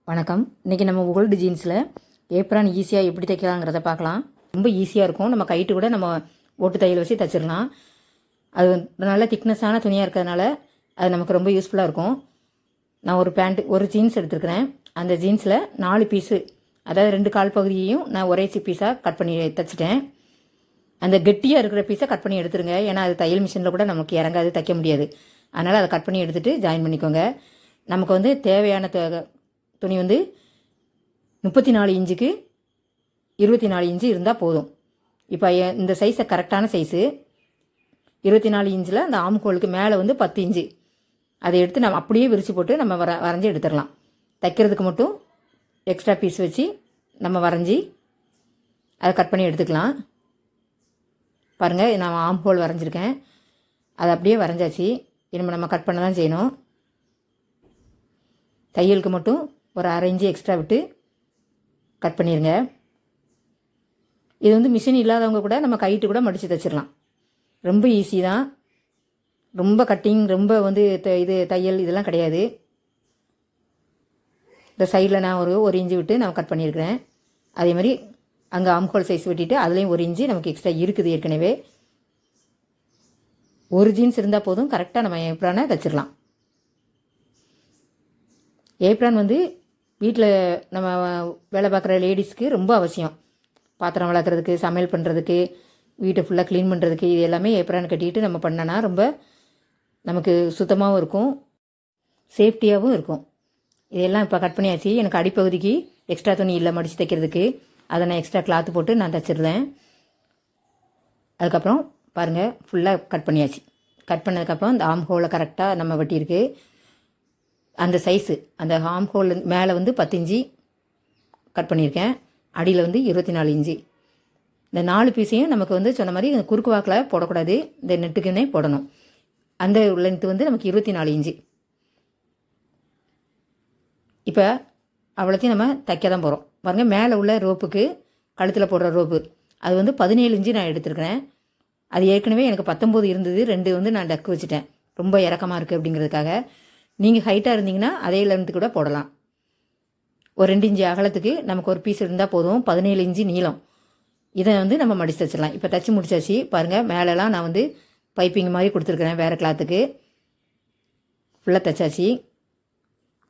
வணக்கம். இன்றைக்கி நம்ம ஓல்டு ஜீன்ஸில் ஏப்ரான் ஈஸியாக எப்படி தைக்கலாங்கிறத பார்க்கலாம். ரொம்ப ஈஸியாக இருக்கும். நம்ம கைட்டு கூட நம்ம ஓட்டு தையல் வச்சு தைச்சிடலாம். அது நல்ல திக்னஸான துணியாக இருக்கிறதுனால அது நமக்கு ரொம்ப யூஸ்ஃபுல்லாக இருக்கும். நான் ஒரு ஜீன்ஸ் எடுத்துருக்கிறேன். அந்த ஜீன்ஸில் 4 பீஸு, அதாவது 2 கால் பகுதியையும் நான் ஒரே பீஸாக கட் பண்ணி தைச்சிட்டேன். அந்த கெட்டியாக இருக்கிற பீஸை கட் பண்ணி எடுத்துருங்க. ஏன்னா அது தையல் மிஷினில் கூட நமக்கு இறங்காது, தைக்க முடியாது. அதனால் அதை கட் பண்ணி எடுத்துகிட்டு ஜாயின் பண்ணிக்கோங்க. நமக்கு வந்து தேவையான துணி வந்து 34 இன்ச்சுக்கு 24 இன்ச்சு இருந்தால் போதும். இப்போ இந்த சைஸை கரெக்டான சைஸு 24 இன்ச்சில் அந்த ஆம்கோலுக்கு மேலே வந்து 10 இன்ச்சு அதை எடுத்து நம்ம அப்படியே விரித்து போட்டு நம்ம வரைஞ்சி எடுத்துடலாம். தைக்கிறதுக்கு மட்டும் எக்ஸ்ட்ரா பீஸ் வச்சு நம்ம வரைஞ்சி அதை கட் பண்ணி எடுத்துக்கலாம். பாருங்கள், நான் ஆம்ஹோல் வரைஞ்சிருக்கேன். அதை அப்படியே வரைஞ்சாச்சு. இனிமேல் நம்ம கட் பண்ண தான் செய்யணும். தையலுக்கு மட்டும் ஒரு 1/2 இன்ச்சு எக்ஸ்ட்ரா விட்டு கட் பண்ணிடுங்க. இது வந்து மிஷின் இல்லாதவங்க கூட நம்ம கைட்டு கூட மடித்து தைச்சிடலாம். ரொம்ப ஈஸி தான். ரொம்ப கட்டிங், ரொம்ப வந்து இது தையல் இதெல்லாம் கிடையாது. இந்த சைடில் நான் ஒரு இன்ச்சு விட்டு நான் கட் பண்ணியிருக்கிறேன். அதே மாதிரி அங்கே ஆம்ஹோல் சைஸ் வெட்டிட்டு அதுலேயும் 1 இன்ச்சு நமக்கு எக்ஸ்ட்ரா இருக்குது ஏற்கனவே. ஒரு ஜீன்ஸ் இருந்தால் போதும், கரெக்டாக நம்ம ஏப்ரானை தைச்சிடலாம். ஏப்ரான் வந்து வீட்டில் நம்ம வேலை பார்க்குற லேடிஸ்க்கு ரொம்ப அவசியம். பாத்திரம் வளர்க்குறதுக்கு, சமையல் பண்ணுறதுக்கு, வீட்டை ஃபுல்லாக க்ளீன் பண்ணுறதுக்கு, இது எல்லாமே ஏப்ரான் கட்டிட்டு நம்ம பண்ணோன்னா ரொம்ப நமக்கு சுத்தமாகவும் இருக்கும், சேஃப்டியாகவும் இருக்கும். இதெல்லாம் இப்போ கட் பண்ணியாச்சு. எனக்கு அடிப்பகுதிக்கு எக்ஸ்ட்ரா துணி இல்லை மடித்து தைக்கிறதுக்கு. அதை நான் எக்ஸ்ட்ரா கிளாத்து போட்டு நான் தைச்சிருந்தேன். அதுக்கப்புறம் பாருங்கள், ஃபுல்லாக கட் பண்ணியாச்சு. கட் பண்ணதுக்கப்புறம் இந்த ஆம் ஹோலை கரெக்டாக நம்ம வெட்டியிருக்கு. அந்த சைஸு, அந்த ஆம் ஹோல் மேலே வந்து 10 இன்ச்சு கட் பண்ணியிருக்கேன். அடியில் வந்து 24 இன்ச்சு. இந்த 4 பீஸையும் நமக்கு வந்து சொன்ன மாதிரி இந்த குறுக்கு வாக்கில் போடக்கூடாது, இந்த நெட்டுக்குன்னே போடணும். அந்த லென்த்து வந்து நமக்கு 24 இன்ச்சு. இப்போ அவ்வளோத்தையும் நம்ம தைக்க தான் போகிறோம். பாருங்கள், மேலே உள்ள ரோப்புக்கு, கழுத்தில் போடுற ரோப்பு, அது வந்து 17 இன்ச்சு நான் எடுத்துருக்கிறேன். அது ஏற்கனவே எனக்கு 19 இருந்தது. 2 வந்து நான் டக்கு வச்சுட்டேன், ரொம்ப இறக்கமாக இருக்குது அப்படிங்கிறதுக்காக. நீங்கள் ஹைட்டாக இருந்தீங்கன்னா அதே லென்த்து கூட போடலாம். ஒரு 2 இன்ச்சு அகலத்துக்கு நமக்கு ஒரு பீஸ் இருந்தால் போதும். 17 இன்ச்சு நீளம். இதை வந்து நம்ம மடித்து தைச்சிடலாம். இப்போ தைச்சி முடிச்சாச்சு. பாருங்கள், மேலெலாம் நான் வந்து பைப்பிங் மாதிரி கொடுத்துருக்குறேன். வேறு கிளாத்துக்கு ஃபுல்லாக தைச்சாச்சு.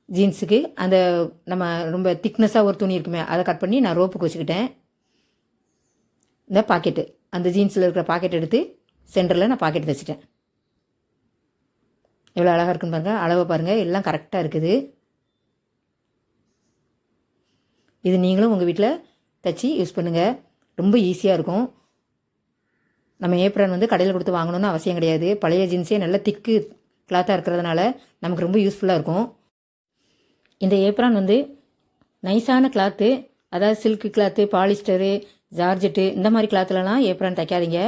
ஜீன்ஸுக்கு அந்த நம்ம ரொம்ப திக்னஸாக ஒரு துணி இருக்குமே, அதை கட் பண்ணி நான் ரோப்புக்கு வச்சுக்கிட்டேன். இந்த பாக்கெட்டு, அந்த ஜீன்ஸில் இருக்கிற பாக்கெட் எடுத்து சென்டரில் நான் பாக்கெட் தைச்சிட்டேன். எவ்வளோ அழகாக இருக்குன்னு பாருங்கள். அளவை பாருங்கள், எல்லாம் கரெக்டாக இருக்குது. இது நீங்களும் உங்கள் வீட்டில் தைச்சி யூஸ் பண்ணுங்கள். ரொம்ப ஈஸியாக இருக்கும். நம்ம ஏப்ரான் வந்து கடையில் கொடுத்து வாங்கணுன்னு அவசியம் கிடையாது. பழைய ஜீன்ஸே நல்ல திக்கு கிளாத்தாக இருக்கிறதுனால நமக்கு ரொம்ப யூஸ்ஃபுல்லாக இருக்கும். இந்த ஏப்ரான் வந்து நைஸான கிளாத்து, அதாவது சில்க்கு கிளாத்து, பாலிஸ்டரு, ஜார்ஜெட்டு, இந்த மாதிரி கிளாத்துலலாம் ஏப்ரான் தைக்காதீங்க.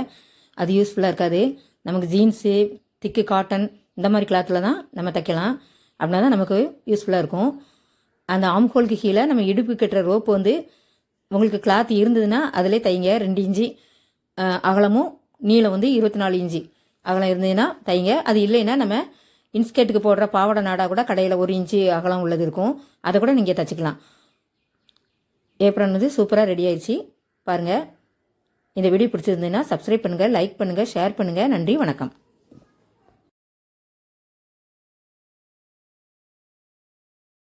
அது யூஸ்ஃபுல்லாக இருக்காது. நமக்கு ஜீன்ஸு, திக்கு காட்டன், இந்த மாதிரி கிளாத்தில் தான் நம்ம தைக்கலாம். அப்படின்னா தான் நமக்கு யூஸ்ஃபுல்லாக இருக்கும். அந்த ஆம்ஹோலுக்கு கீழே நம்ம இடுப்பு கட்டுற ரோப்பு வந்து உங்களுக்கு கிளாத் இருந்ததுன்னா அதிலே தைங்க. 2 இன்ச்சு அகலமும் நீளம் வந்து 24 இன்ச்சு அகலம் இருந்ததுன்னா தைங்க. அது இல்லைன்னா நம்ம இன்ஸ்கர்ட்டுக்கு போடுற பாவாடை நாடா கூட கடையில் 1 இன்ச்சு அகலம் உள்ளது இருக்கும், அதை கூட நீங்கள் தைச்சிக்கலாம். ஏப்ரான் வந்து சூப்பராக ரெடி ஆயிடுச்சு. பாருங்கள், இந்த வீடியோ பிடிச்சிருந்ததுன்னா சப்ஸ்கிரைப் பண்ணுங்கள், லைக் பண்ணுங்கள், ஷேர் பண்ணுங்கள். நன்றி, வணக்கம்.